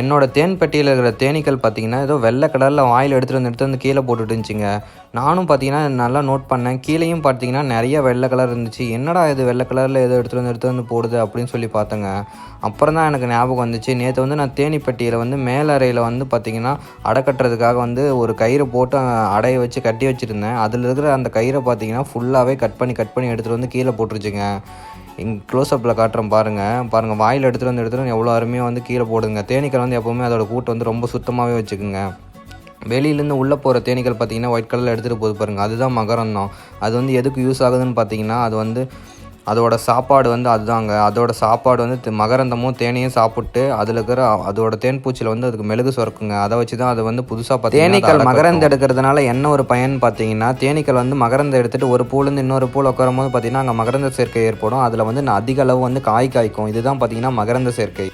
என்னோட தேன் பெட்டியில் இருக்கிற தேனீக்கள் பார்த்தீங்கன்னா, ஏதோ வெள்ளை கலரில் வாயில எடுத்துட்டு வந்து கீழ போட்டுட்டு இருந்துச்சுங்க. நானும் பார்த்தீங்கன்னா, நல்லா நோட் பண்ணேன். கீழயும் பார்த்தீங்கன்னா, நெறைய வெள்ளை கலர் இருந்துச்சு. என்னடா இது வெள்ளை கலரில் ஏதோ எடுத்துட்டு வந்து போடுது அப்படின்னு சொல்லி பார்த்தேங்க. அப்புறம் தான் எனக்கு ஞாபகம் வந்துச்சு. நேத்து வந்து நான் தேனீ பெட்டியில வந்து மேல் அறையில வந்து பார்த்தீங்கன்னா, அடை கட்டுறதுக்காக வந்து ஒரு கயிறு போட்டு அடைய வச்சு கட்டி வச்சிருந்தேன். அதில இருக்கிற அந்த கயிற பார்த்தீங்கன்னா, ஃபுல்லாவே கட் பண்ணி எடுத்துட்டு வந்து கீழ போட்டுருச்சுங்க. க்ளோஸ்அப்பில் காட்டுறேன் பாருங்கள் வாயில் எடுத்துகிட்டு வந்து எவ்வளோ அருமையாக வந்து கீழே போடுங்க. தேனீக்கள் வந்து எப்போவுமே அதோட கூட்டை வந்து ரொம்ப சுத்தமாகவே வச்சுக்குங்க. வெளியிலேருந்து உள்ளே போகிற தேனீக்கள் பார்த்தீங்கன்னா ஒயிட் கலரில் எடுத்துகிட்டு போகுது பாருங்கள், அதுதான் மகரந்தம். அது வந்து எதுக்கு யூஸ் ஆகுதுன்னு பார்த்தீங்கன்னா, அது வந்து அதோட சாப்பாடு வந்து அதுதாங்க. அதோட சாப்பாடு வந்து மகரந்தமும் தேனையும் சாப்பிட்டு அதில் இருக்கிற அதோட தேன் பூச்சியில் வந்து அதுக்கு மெழுகு சுரக்குங்க. அதை வச்சு தான் அது வந்து புதுசாக தேனீக்கள் மகரந்தம் எடுக்கிறதுனால என்ன ஒரு பயன் பார்த்தீங்கன்னா, தேனீக்கள் வந்து மகரந்தம் எடுத்துகிட்டு ஒரு பூலேருந்து இன்னொரு பூவில் உட்காரும் போது பார்த்தீங்கன்னா அங்கே மகரந்த சேர்க்கை ஏற்படும். அதில் வந்து அதிக அளவு வந்து காய்க்கும். இதுதான் பார்த்தீங்கன்னா மகரந்த சேர்க்கை.